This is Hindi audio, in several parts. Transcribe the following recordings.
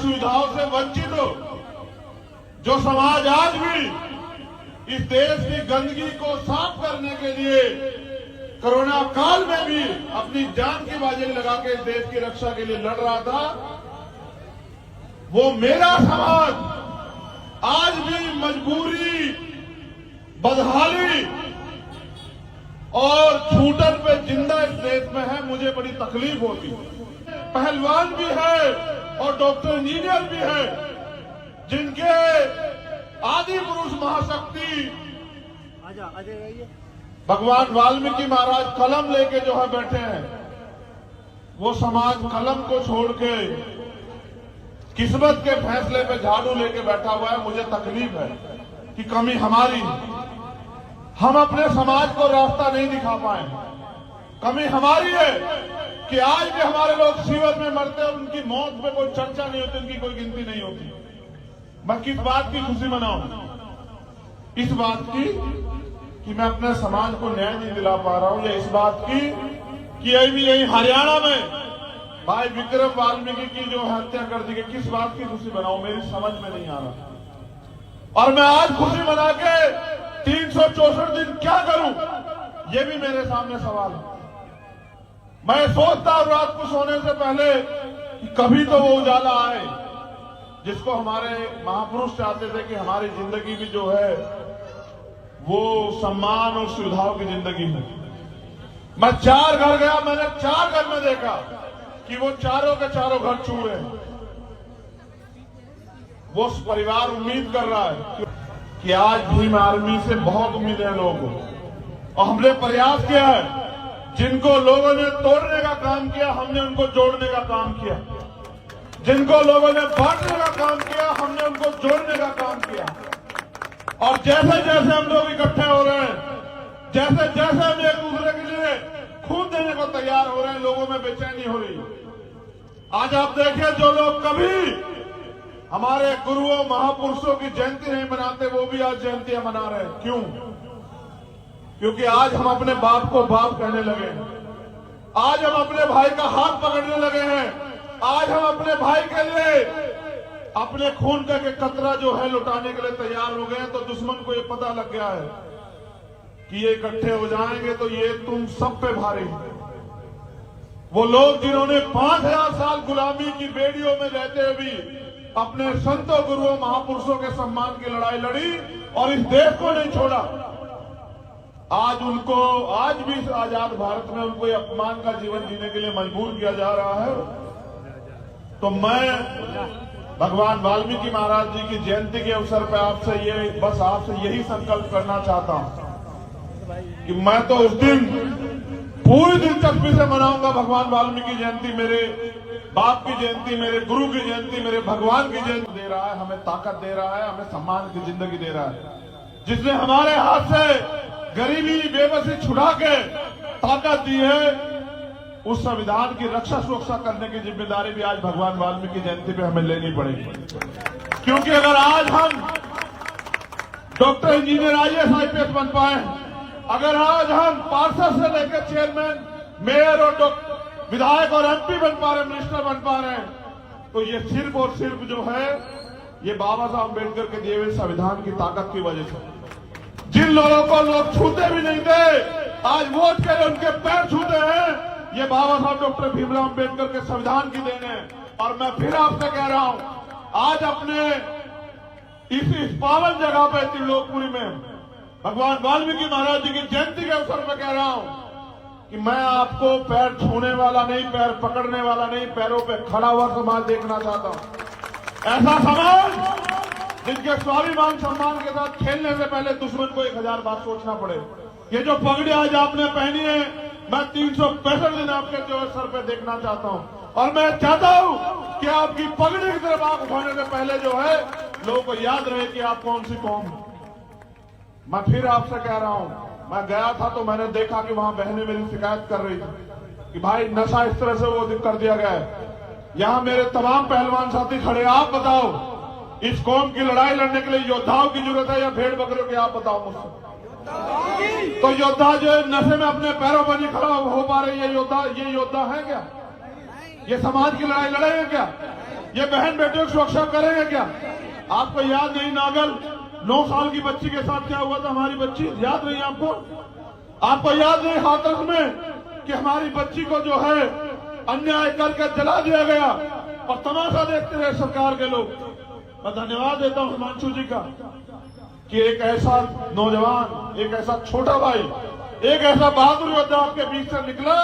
सुविधाओं से वंचित हो, जो समाज आज भी इस देश की गंदगी को साफ करने के लिए कोरोना काल में भी अपनी जान की बाजी लगा के इस देश की रक्षा के लिए लड़ रहा था, वो मेरा समाज आज भी मजबूरी, बदहाली और छूटन पे जिंदा इस देश में है। मुझे बड़ी तकलीफ होती है। पहलवान भी है और डॉक्टर इंजीनियर भी है, जिनके आदि पुरुष महाशक्ति भगवान वाल्मीकि महाराज कलम लेके जो है बैठे हैं, वो समाज कलम को छोड़ के किस्मत के फैसले पे झाड़ू लेके बैठा हुआ है। मुझे तकलीफ है कि कमी हमारी, हम अपने समाज को रास्ता नहीं दिखा पाए। कमी हमारी है कि आज भी हमारे लोग सीवर में मरते हैं, उनकी मौत पे कोई चर्चा नहीं होती, उनकी कोई गिनती नहीं होती। मैं किस बात की खुशी मनाऊं? इस बात की कि मैं अपने समाज को न्याय नहीं दिला पा रहा हूं, या इस बात की कि यही हरियाणा में भाई विक्रम वाल्मीकि की जो हत्या कर दी गई, किस बात की खुशी मनाऊं? मेरी समझ में नहीं आ रहा। और मैं आज खुशी मना के 364 दिन क्या करूं, ये भी मेरे सामने सवाल है। मैं सोचता हूं रात को सोने से पहले कि कभी तो वो उजाला आए जिसको हमारे महापुरुष चाहते थे कि हमारी जिंदगी भी जो है वो सम्मान और सुविधाओं की जिंदगी हो। मैं 4 घर गया, मैंने 4 घर में देखा कि वो चारों के चारों घर चूर हैं। वो परिवार उम्मीद कर रहा है कि आज भीम आर्मी से बहुत उम्मीद है लोगों को, और हमने प्रयास किया है। जिनको लोगों ने तोड़ने का काम किया, हमने उनको जोड़ने का काम किया। जिनको लोगों ने बांटने का काम किया, हमने उनको जोड़ने का काम किया। और जैसे जैसे हम लोग इकट्ठे हो रहे हैं, जैसे जैसे हम एक दूसरे के लिए खून देने को तैयार हो रहे हैं, लोगों में बेचैनी हो रही है। आज आप देखिए, जो लोग कभी हमारे गुरुओं महापुरुषों की जयंती नहीं मनाते, वो भी आज जयंतियां मना रहे हैं। क्यों? क्योंकि आज हम अपने बाप को बाप कहने लगे हैं। आज हम अपने भाई का हाथ पकड़ने लगे हैं। आज हम अपने भाई के लिए अपने खून का के कतरा जो है लुटाने के लिए तैयार हो गए हैं। तो दुश्मन को ये पता लग गया है कि ये इकट्ठे हो जाएंगे तो ये तुम सब पे भारी। वो लोग जिन्होंने 5000 साल गुलामी की बेड़ियों में रहते हुए भी अपने संतों, गुरुओं, महापुरुषों के सम्मान की लड़ाई लड़ी और इस देश को नहीं छोड़ा, आज उनको, आज भी इस आजाद भारत में उनको ये अपमान का जीवन जीने के लिए मजबूर किया जा रहा है। तो मैं भगवान वाल्मीकि महाराज जी की जयंती के अवसर पर आपसे यही संकल्प करना चाहता हूं कि मैं तो उस दिन पूरी दिलचस्पी से मनाऊंगा भगवान वाल्मीकि जयंती, मेरे बाप की जयंती, मेरे गुरु की जयंती, मेरे भगवान की जयंती। दे रहा है, हमें ताकत दे रहा है, हमें सम्मान की जिंदगी दे रहा है, जिसने हमारे हाथ से गरीबी, बेबसी छुड़ा के ताकत दी है। उस संविधान की रक्षा सुरक्षा करने की जिम्मेदारी भी आज भगवान वाल्मीकि जयंती पे हमें लेनी पड़ेगी। क्योंकि अगर आज हम डॉक्टर, इंजीनियर, IAS, IPS बन पाए, अगर आज हम पार्षद से लेकर चेयरमैन, मेयर और विधायक और MP बन पा रहे, मिनिस्टर बन पा रहे हैं, तो ये सिर्फ और सिर्फ जो है ये बाबा साहब अम्बेडकर के दिए हुए संविधान की ताकत की वजह से। जिन लोगों को लोग छूते भी नहीं थे, आज वोट के लिए उनके पैर छूते हैं, ये बाबा साहब डॉक्टर भीमराव अम्बेडकर के संविधान की देन है। और मैं फिर आपसे कह रहा हूं, आज अपने इस पावन जगह पे त्रिलोकपुरी में भगवान वाल्मीकि महाराज जी की जयंती के अवसर पर कह रहा हूं कि मैं आपको पैर छूने वाला नहीं, पैर पकड़ने वाला नहीं, पैरों पे खड़ा हुआ समाज देखना चाहता हूं। ऐसा समाज जिनके स्वाभिमान सम्मान के साथ खेलने से पहले दुश्मन को 1000 बार सोचना पड़े। ये जो पगड़ी आज आपने पहनी है, मैं 365 दिन आपके जो सर पे देखना चाहता हूं, और मैं चाहता हूं कि आपकी पगड़ी की तरफ आंख उठाने से पहले जो है लोगों को याद रहे कि आप कौन सी कौम। मैं फिर आपसे कह रहा हूं, मैं गया था तो मैंने देखा कि वहां बहनें मेरी शिकायत कर रही थी कि भाई नशा इस तरह से वो कर दिया गया है। यहां मेरे तमाम पहलवान साथी खड़े, आप बताओ इस कौम की लड़ाई लड़ने के लिए योद्धाओं की जरूरत है या भेड़ बकरियों की? आप बताओ मुझसे। तो योद्धा जो नशे में अपने पैरों पर नहीं खड़ा हो पा रहे, ये योद्धा है क्या? ये समाज की लड़ाई लड़े हैं क्या? ये बहन बेटियों की सुरक्षा करेंगे क्या? आपको याद नहीं नागल 9 साल की बच्ची के साथ क्या हुआ था? हमारी बच्ची, याद नहीं आपको? आपको याद नहीं हाथरस में कि हमारी बच्ची को जो है अन्याय करके जला दिया गया और तमाशा देखते रहे सरकार के लोग। मैं धन्यवाद देता हूं हिमांशु जी का कि एक ऐसा नौजवान, एक ऐसा छोटा भाई, एक ऐसा बहादुर योद्धा आपके बीच से निकला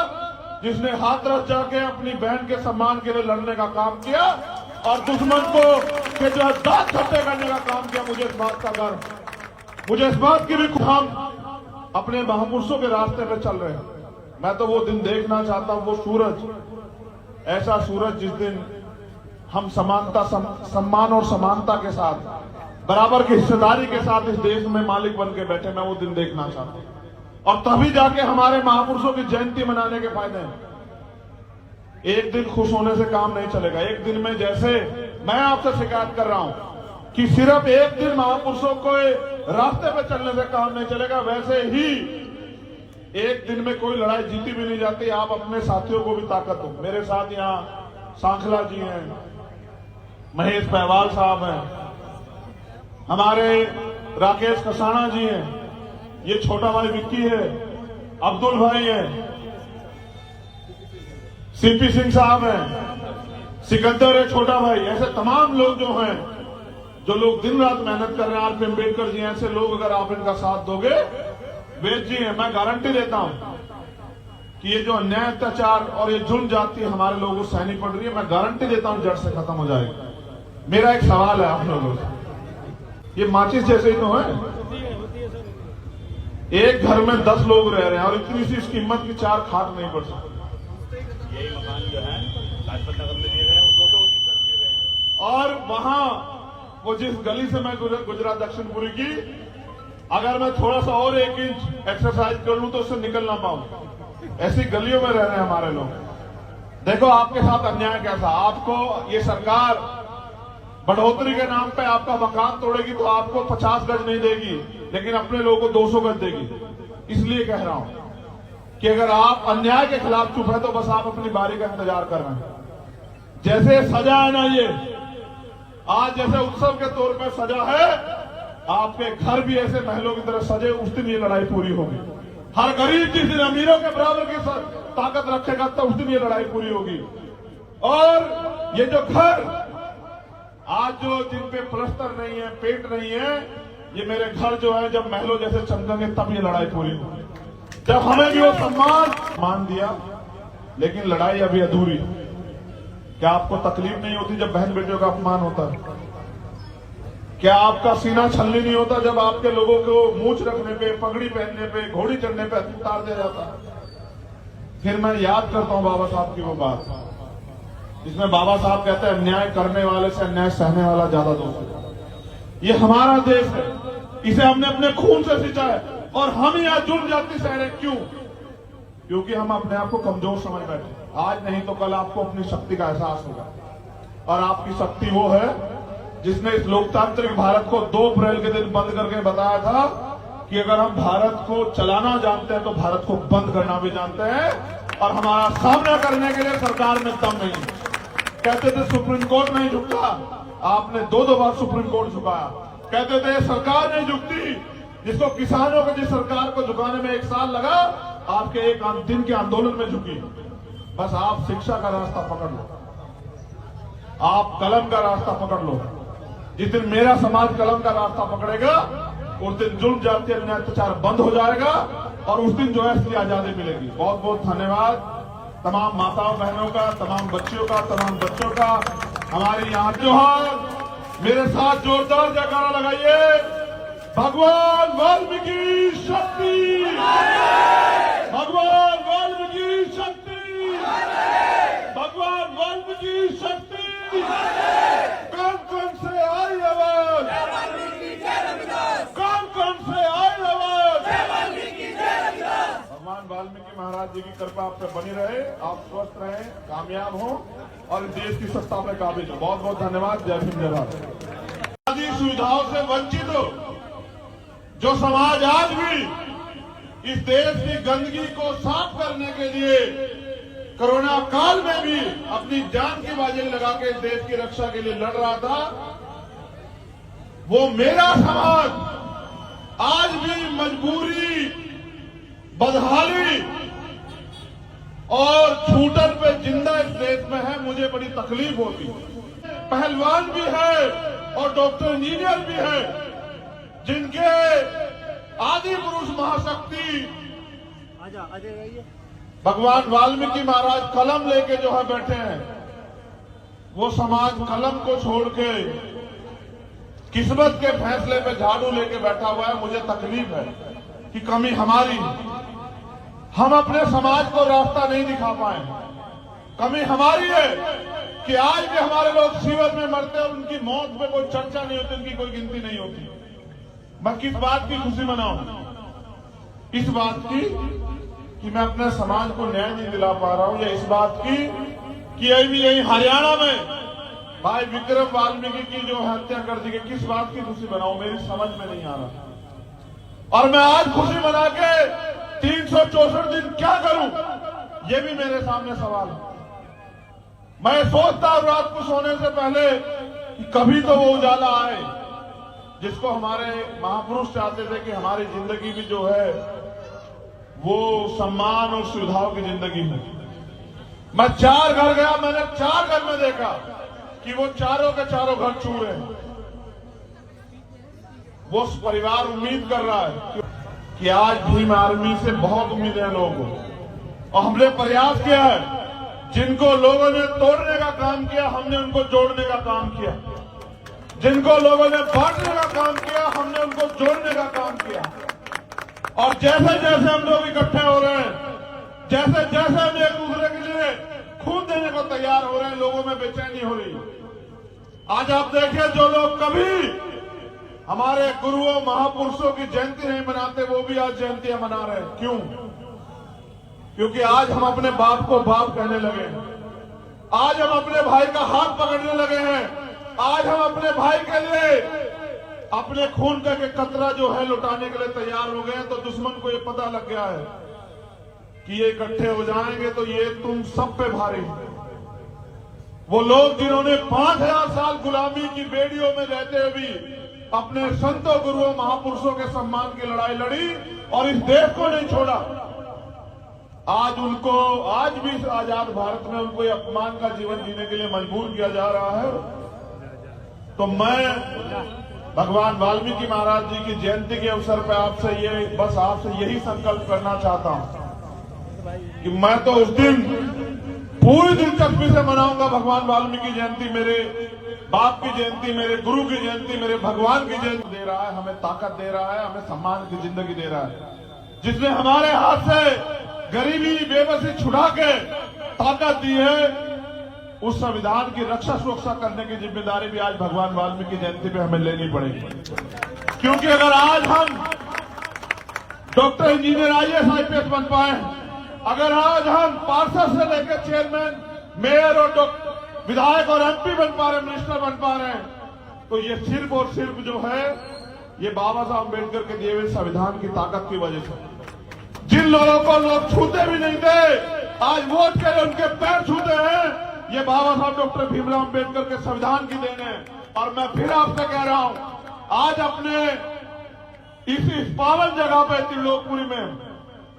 जिसने हाथरस जाके अपनी बहन के सम्मान के लिए लड़ने का काम किया और दुश्मन को के जो है दांत खट्टे करने का काम किया। मुझे इस बात का गर्व, मुझे इस बात की भी हम अपने महापुरुषों के रास्ते पे चल रहे हैं। मैं तो वो दिन देखना चाहता हूं, वो सूरज, ऐसा सूरज जिस दिन हम समानता, सम्मान और समानता के साथ, बराबर की हिस्सेदारी के साथ इस देश में मालिक बन के बैठे, मैं वो दिन देखना चाहता हूं। और तभी जाके हमारे महापुरुषों की जयंती मनाने के फायदे हैं। एक दिन खुश होने से काम नहीं चलेगा। एक दिन में, जैसे मैं आपसे शिकायत कर रहा हूं कि सिर्फ एक दिन महापुरुषों को रास्ते पे चलने से काम नहीं चलेगा, वैसे ही एक दिन में कोई लड़ाई जीती भी नहीं जाती। आप अपने साथियों को भी ताकत दो। मेरे साथ यहाँ सांखला जी हैं, महेश पहवाल साहब हैं, हमारे राकेश कसाना जी हैं, ये छोटा भाई विक्की है, अब्दुल भाई है, सीपी सिंह साहब हैं, सिकंदर है छोटा भाई। ऐसे तमाम लोग जो हैं, जो लोग दिन रात मेहनत कर रहे हैं, आर.पी. अम्बेडकर जी, ऐसे लोग अगर आप इनका साथ दोगे, वेद जी हैं, मैं गारंटी देता हूं कि ये जो अन्याय, अत्याचार और ये जुल्म जाती है हमारे लोगों को सहनी पड़ रही है, मैं गारंटी देता हूं जड़ से खत्म हो जाएगा। मेरा एक सवाल है आप लोगों से, ये माचिस जैसे ही तो है, एक घर में 10 लोग रह रहे हैं और इतनी सी इसकी कीमत की 4 खाट नहीं पड़ सकती। यही मकान जो है लाजपत नगर में दिए गए हैं, 200 दिए गए हैं। और वहां वो जिस गली से मैं गुजरा दक्षिणपुरी की, अगर मैं थोड़ा सा और 1 इंच एक्सरसाइज कर लूं तो उससे निकल ना पाऊं। ऐसी गलियों में रह रहे हैं हमारे लोग। देखो आपके साथ अन्याय कैसा। आपको ये सरकार बढ़ोतरी के नाम पे आपका मकान तोड़ेगी तो आपको 50 गज नहीं देगी, लेकिन अपने लोगों को 200 गज देगी। इसलिए कह रहा हूं कि अगर आप अन्याय के खिलाफ चुप है तो बस आप अपनी बारी का इंतजार कर रहे हैं। जैसे सजा है ना, ये आज जैसे उत्सव के तौर पे सजा है, आपके घर भी ऐसे महलों की तरह सजे, उस दिन ये लड़ाई पूरी होगी। हर गरीब जिस दिन अमीरों के बराबर की ताकत रखेगा तो उस दिन ये लड़ाई पूरी होगी। और ये जो घर आज जो जिन पे प्लस्तर नहीं है, पेंट नहीं है, ये मेरे घर जो है जब महलों जैसे चमकेंगे तब ये लड़ाई पूरी होगी। जब हमें भी वो सम्मान मान दिया, लेकिन लड़ाई अभी अधूरी। क्या आपको तकलीफ नहीं होती जब बहन बेटियों का अपमान होता है? क्या आपका सीना छलनी नहीं होता जब आपके लोगों को मूंछ रखने पे, पगड़ी पहनने पे, घोड़ी चढ़ने पे उतार दिया जाता है? फिर मैं याद करता हूं बाबा साहब की वो बात, जिसमें बाबा साहब कहते हैं अन्याय करने वाले से अन्याय सहने वाला ज्यादा दोस्त है। ये हमारा देश है, इसे हमने अपने खून से सींचा है और हम ही आज जुड़ जाती सह रहे। क्यों? क्योंकि हम अपने आप को कमजोर समझ बैठे। आज नहीं तो कल आपको अपनी शक्ति का एहसास होगा, और आपकी शक्ति वो है जिसने इस लोकतांत्रिक भारत को 2 अप्रैल के दिन बंद करके बताया था कि अगर हम भारत को चलाना जानते हैं तो भारत को बंद करना भी जानते हैं, और हमारा सामना करने के लिए सरकार में दम नहीं। कहते थे सुप्रीम कोर्ट नहीं झुकता, आपने 2 बार सुप्रीम कोर्ट झुकाया। कहते थे सरकार नहीं झुकती, जिसको किसानों को, जिस सरकार को झुकाने में 1 साल लगा, आपके 1 दिन के आंदोलन में झुकी। बस आप शिक्षा का रास्ता पकड़ लो, आप कलम का रास्ता पकड़ लो। जिस दिन मेरा समाज कलम का रास्ता पकड़ेगा, उस दिन जुल्म जाति अन्याय अत्याचार बंद हो जाएगा और उस दिन जो है इसकी आजादी मिलेगी। बहुत बहुत धन्यवाद तमाम माताओं बहनों का, तमाम बच्चियों का, तमाम बच्चों का। हमारी यहाँ जोहार, मेरे साथ जोरदार जयकारा लगाइए। भगवान वाल्मीकि शक्ति, भगवान वाल्मीकि शक्ति, भगवान वाल्मीकि शक्ति। कौन कौन से आई आवाज, कौन कौन से आई आवाज। भगवान वाल्मीकि महाराज जी की कृपा आप पे बनी रहे, आप स्वस्थ रहें, कामयाब हों और देश की सत्ता पे काबिज हो। बहुत बहुत धन्यवाद। जय भीम, जय भारत। आदि सुविधाओं से वंचित हो जो समाज आज भी इस देश की गंदगी को साफ करने के लिए कोरोना काल में भी अपनी जान की बाजी लगा के देश की रक्षा के लिए लड़ रहा था, वो मेरा समाज आज भी मजबूरी, बदहाली और छूटन पे जिंदा इस देश में है। मुझे बड़ी तकलीफ होती है। पहलवान भी है और डॉक्टर इंजीनियर भी है, जिनके आदि पुरुष महाशक्ति भगवान वाल्मीकि महाराज कलम लेके जो है बैठे हैं, वो समाज कलम को छोड़ के किस्मत के फैसले पे झाड़ू लेके बैठा हुआ है। मुझे तकलीफ है कि कमी हमारी, हम अपने समाज को रास्ता नहीं दिखा पाए। कमी हमारी है कि आज भी हमारे लोग सीवर में मरते हैं, उनकी मौत पे कोई चर्चा नहीं होती, उनकी कोई गिनती नहीं होती। मैं किस बात की खुशी मनाऊं? इस बात की कि मैं अपने समाज को न्याय नहीं दिला पा रहा हूं, या इस बात की कि यही हरियाणा में भाई विक्रम वाल्मीकि की जो हत्या कर दी गई, किस बात की खुशी मनाऊं? मेरी समझ में नहीं आ रहा। और मैं आज खुशी मना के 364 दिन क्या करूं, ये भी मेरे सामने सवाल है। मैं सोचता हूं रात को सोने से पहले कि कभी तो वो उजाला आए जिसको हमारे महापुरुष चाहते थे कि हमारी जिंदगी भी जो है वो सम्मान और सुविधाओं की जिंदगी हो। मैं 4 घर गया, मैंने 4 घर में देखा कि वो चारों के चारों घर चूर हैं। वो परिवार उम्मीद कर रहा है कि आज भीम आर्मी से बहुत उम्मीदें हैं लोगों को, और हमने प्रयास किया है। जिनको लोगों ने तोड़ने का काम किया, हमने उनको जोड़ने का काम किया। जिनको लोगों ने बांटने का काम किया, हमने उनको जोड़ने का काम किया। और जैसे जैसे हम लोग इकट्ठे हो रहे हैं, जैसे जैसे हम एक दूसरे के लिए खून देने को तैयार हो रहे हैं, लोगों में बेचैनी हो रही है। आज आप देखिए, जो लोग कभी हमारे गुरुओं महापुरुषों की जयंती नहीं मनाते, वो भी आज जयंतियां मना रहे हैं। क्यों? क्योंकि आज हम अपने बाप को बाप कहने लगे हैं। आज हम अपने भाई का हाथ पकड़ने लगे हैं। आज हम अपने भाई के लिए अपने खून का एक कतरा जो है लुटाने के लिए तैयार हो गए हैं। तो दुश्मन को ये पता लग गया है कि ये इकट्ठे हो जाएंगे तो ये तुम सब पे भारी। वो लोग जिन्होंने 5000 साल गुलामी की बेड़ियों में रहते हुए भी अपने संतों गुरुओं महापुरुषों के सम्मान की लड़ाई लड़ी और इस देश को नहीं छोड़ा, आज उनको, आज भी इस आजाद भारत में उनको ये अपमान का जीवन जीने के लिए मजबूर किया जा रहा है। तो मैं भगवान वाल्मीकि महाराज जी की जयंती के अवसर पर आपसे यही संकल्प करना चाहता हूं कि मैं तो उस दिन पूरी दिलचस्पी से मनाऊंगा भगवान वाल्मीकि जयंती, मेरे बाप की जयंती, मेरे गुरु की जयंती, मेरे भगवान की जयंती। दे रहा है, हमें ताकत दे रहा है, हमें सम्मान की जिंदगी दे रहा है, जिसने हमारे हाथ से गरीबी बेबसी छुड़ा के ताकत दी है। उस संविधान की रक्षा सुरक्षा करने की जिम्मेदारी भी आज भगवान वाल्मीकि जयंती पे हमें लेनी पड़ेगी। क्योंकि अगर आज हम डॉक्टर इंजीनियर IAS IPS बन पाए, अगर आज हम पार्षद से लेकर चेयरमैन, मेयर और विधायक और MP बन पा रहे, मिनिस्टर बन पा रहे हैं, तो ये सिर्फ और सिर्फ जो है ये बाबा साहब अम्बेडकर के दिए हुए संविधान की ताकत की वजह से। जिन लोगों को लोग छूते भी नहीं थे, आज वोट के लिए उनके पैर छूते हैं, ये बाबा साहब डॉक्टर भीमराव अम्बेडकर के संविधान की देन है। और मैं फिर आपसे कह रहा हूं, आज अपने इस पावन जगह पे त्रिलोकपुरी में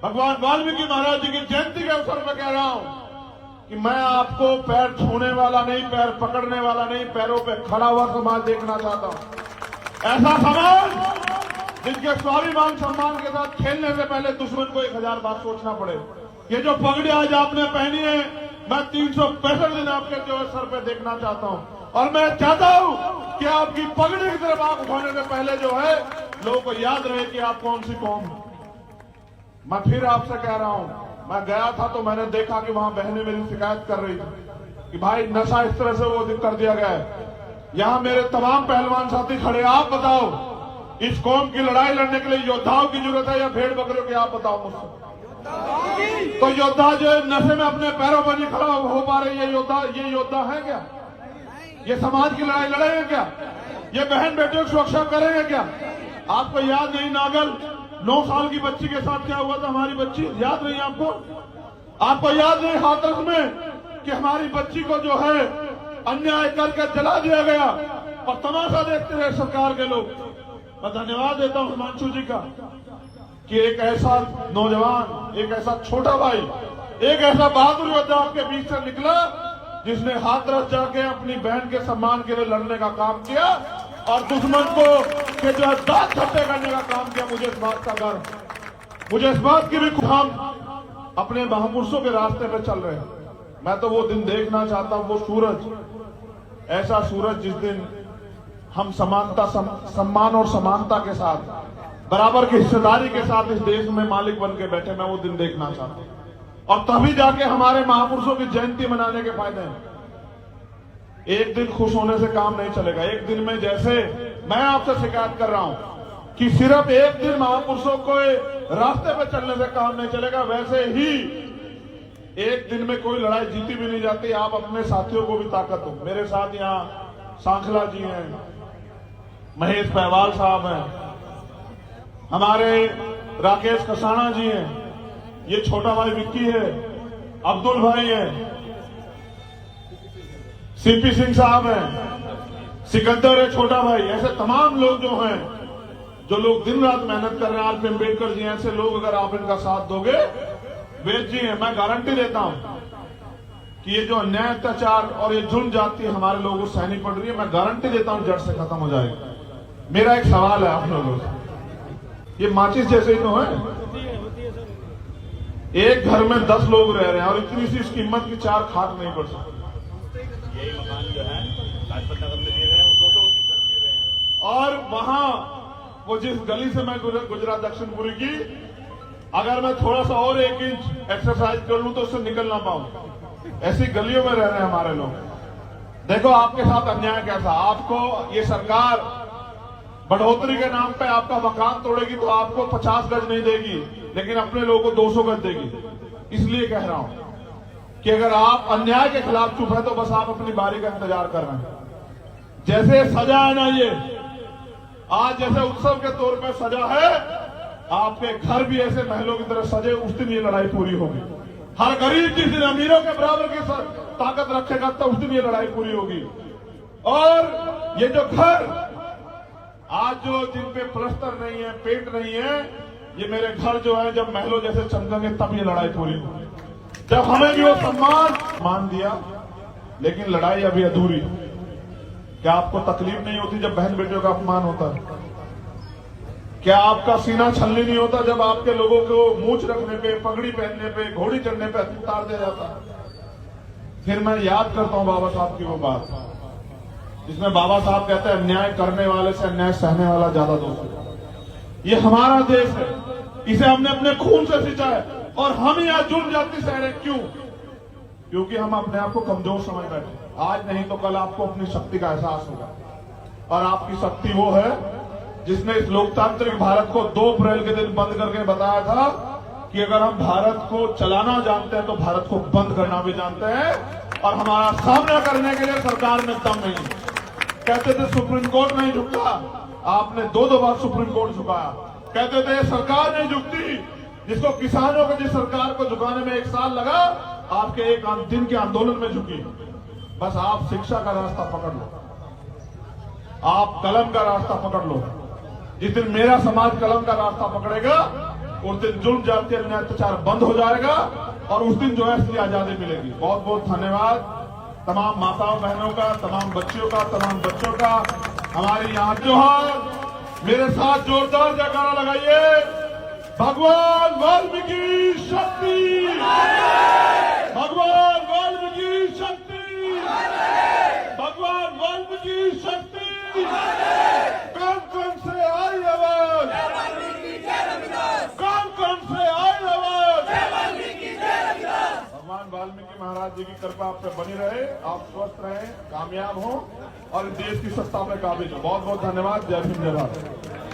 भगवान वाल्मीकि महाराज जी की जयंती के अवसर पर कह रहा हूं कि मैं आपको पैर छूने वाला नहीं, पैर पकड़ने वाला नहीं, पैरों पे खड़ा हुआ समाज देखना चाहता हूं। ऐसा समाज जिनके स्वाभिमान सम्मान के साथ खेलने से पहले दुश्मन को 1000 बार सोचना पड़े। ये जो पगड़ी आज आपने पहनी है, मैं 365 दिन आपके जो सर पे देखना चाहता हूं। और मैं चाहता हूं कि आपकी पगड़ी की तरफ आंख उठाने से पहले जो है लोगों को याद रहे कि आप कौन सी कौम। मैं फिर आपसे कह रहा हूं, मैं गया था तो मैंने देखा कि वहां बहनें मेरी शिकायत कर रही थी कि भाई नशा इस तरह से वो कर दिया गया है। यहां मेरे तमाम पहलवान साथी खड़े, आप बताओ इस कौम की लड़ाई लड़ने के लिए योद्धाओं की जरूरत है या भेड़ बकरियों की? आप बताओ मुझसे। तो योद्धा जो नशे में अपने पैरों पर नहीं खड़ा हो पा रहे, ये योद्धा है क्या? ये समाज की लड़ाई लड़ेंगे क्या? ये बहन बेटियों की सुरक्षा करेंगे क्या? आपको याद नहीं नागल 9 साल की बच्ची के साथ क्या हुआ था? हमारी बच्ची याद नहीं आपको? आपको याद नहीं हाथरस में कि हमारी बच्ची को जो है अन्याय करके जला दिया गया और तमाशा देखते रहे सरकार के लोग। मैं धन्यवाद देता हूं हिमांशु जी का कि एक ऐसा नौजवान, एक ऐसा छोटा भाई, एक ऐसा बहादुर योद्धा आपके बीच से निकला जिसने हाथरस जाके अपनी बहन के सम्मान के लिए लड़ने का काम किया और दुश्मन को के जो है दांत छट्टे करने का काम किया। मुझे इस बात का गर्व, मुझे इस बात की भी हम अपने महापुरुषों के रास्ते पे चल रहे हैं। मैं तो वो दिन देखना चाहता हूं, वो सूरज, ऐसा सूरज जिस दिन हम समानता, सम्मान और समानता के साथ, बराबर की हिस्सेदारी के साथ इस देश में मालिक बन के बैठे, मैं वो दिन देखना चाहता हूं। और तभी जाके हमारे महापुरुषों की जयंती मनाने के फायदे हैं। एक दिन खुश होने से काम नहीं चलेगा। एक दिन में, जैसे मैं आपसे शिकायत कर रहा हूं कि सिर्फ एक दिन महापुरुषों को रास्ते पे चलने से काम नहीं चलेगा, वैसे ही एक दिन में कोई लड़ाई जीती भी नहीं जाती। आप अपने साथियों को भी ताकत दो। मेरे साथ यहाँ सांखला जी हैं, महेश पहवाल साहब हैं, हमारे राकेश कसाना जी हैं, ये छोटा भाई विक्की है, अब्दुल भाई है, सीपी सिंह साहब हैं, सिकंदर है छोटा भाई। ऐसे तमाम लोग जो हैं, जो लोग दिन रात मेहनत कर रहे हैं, आर.पी. अम्बेडकर जी, ऐसे लोग अगर आप इनका साथ दोगे, वेद जी हैं, मैं गारंटी देता हूं कि ये जो अन्याय, अत्याचार और ये जुल्म जाती है हमारे लोगों को सहनी पड़ रही है, मैं गारंटी देता हूं जड़ से खत्म हो जाएगा। मेरा एक सवाल है आप लोगों से, ये माचिस जैसे ही तो है, एक घर में 10 लोग रह रहे हैं और इतनी सी इसकी कीमत की 4 खाट नहीं पड़ सकती। यही मकान जो है लाजपत नगर में दिए गए हैं, 200 कर दिए गए हैं। और वहां वो जिस गली से मैं गुजरा दक्षिणपुरी की, अगर मैं थोड़ा सा और 1 इंच एक्सरसाइज कर लूं तो उससे निकल ना पाऊं। ऐसी गलियों में रह रहे हैं हमारे लोग। देखो आपके साथ अन्याय कैसा। आपको ये सरकार बढ़ोतरी के नाम पे आपका मकान तोड़ेगी तो आपको 50 गज नहीं देगी, लेकिन अपने लोगों को 200 गज देगी। इसलिए कह रहा हूं कि अगर आप अन्याय के खिलाफ चुप है तो बस आप अपनी बारी का इंतजार कर रहे हैं। जैसे सजा है ना, ये आज जैसे उत्सव के तौर पे सजा है, आपके घर भी ऐसे महलों की तरह सजे, उस दिन ये लड़ाई पूरी होगी। हर गरीब जिस दिन अमीरों के बराबर की ताकत रखेगा तो उस दिन ये लड़ाई पूरी होगी। और ये जो घर आज जो जिन पे प्लस्तर नहीं है, पेंट नहीं है, ये मेरे घर जो है जब महलों जैसे चमकेंगे तब ये लड़ाई पूरी होगी। जब हमें भी वो सम्मान मान दिया, लेकिन लड़ाई अभी अधूरी। क्या आपको तकलीफ नहीं होती जब बहन बेटियों का अपमान होता है? क्या आपका सीना छलनी नहीं होता जब आपके लोगों को मूंछ रखने पे, पगड़ी पहनने पे, घोड़ी चढ़ने पे उतार दिया जाता है? फिर मैं याद करता हूं बाबा साहब की वो बात, जिसमें बाबा साहब कहते हैं अन्याय करने वाले से अन्याय सहने वाला ज्यादा दोस्त है। ये हमारा देश है, इसे हमने अपने खून से सींचा है और हम यहाँ जुल्म जाति सह रहे। क्यों? क्योंकि हम अपने आप को कमजोर समझ बैठे। आज नहीं तो कल आपको अपनी शक्ति का एहसास होगा, और आपकी शक्ति वो है जिसने इस लोकतांत्रिक भारत को 2 अप्रैल के दिन बंद करके बताया था कि अगर हम भारत को चलाना जानते हैं तो भारत को बंद करना भी जानते हैं, और हमारा सामना करने के लिए सरकार में दम नहीं। कहते थे सुप्रीम कोर्ट नहीं झुकता, आपने 2 बार सुप्रीम कोर्ट झुकाया। कहते थे सरकार नहीं झुकती, जिसको किसानों को, जिस सरकार को झुकाने में 1 साल लगा, आपके 1 दिन के आंदोलन में झुकी। बस आप शिक्षा का रास्ता पकड़ लो, आप कलम का रास्ता पकड़ लो। जिस दिन मेरा समाज कलम का रास्ता पकड़ेगा, उस दिन जुल्म जाति अन्याय अत्याचार बंद हो जाएगा और उस दिन जो है इसकी आजादी मिलेगी। बहुत बहुत धन्यवाद तमाम माताओं बहनों का, तमाम बच्चियों का, तमाम बच्चों का। हमारी यहाँ जोहार, मेरे साथ जोरदार जयकारा लगाइए। भगवान वाल्मीकि शक्ति, भगवान वाल्मीकि शक्ति, भगवान वाल्मीकि शक्ति। कौन कौन से आई आवाज, कौन कौन से आई आवाज। भगवान वाल्मीकि महाराज जी की कृपा आप पे बनी रहे, आप स्वस्थ रहें, कामयाब हों और देश की सत्ता पे काबिज हो। बहुत बहुत धन्यवाद। जय भीम, जय भारत।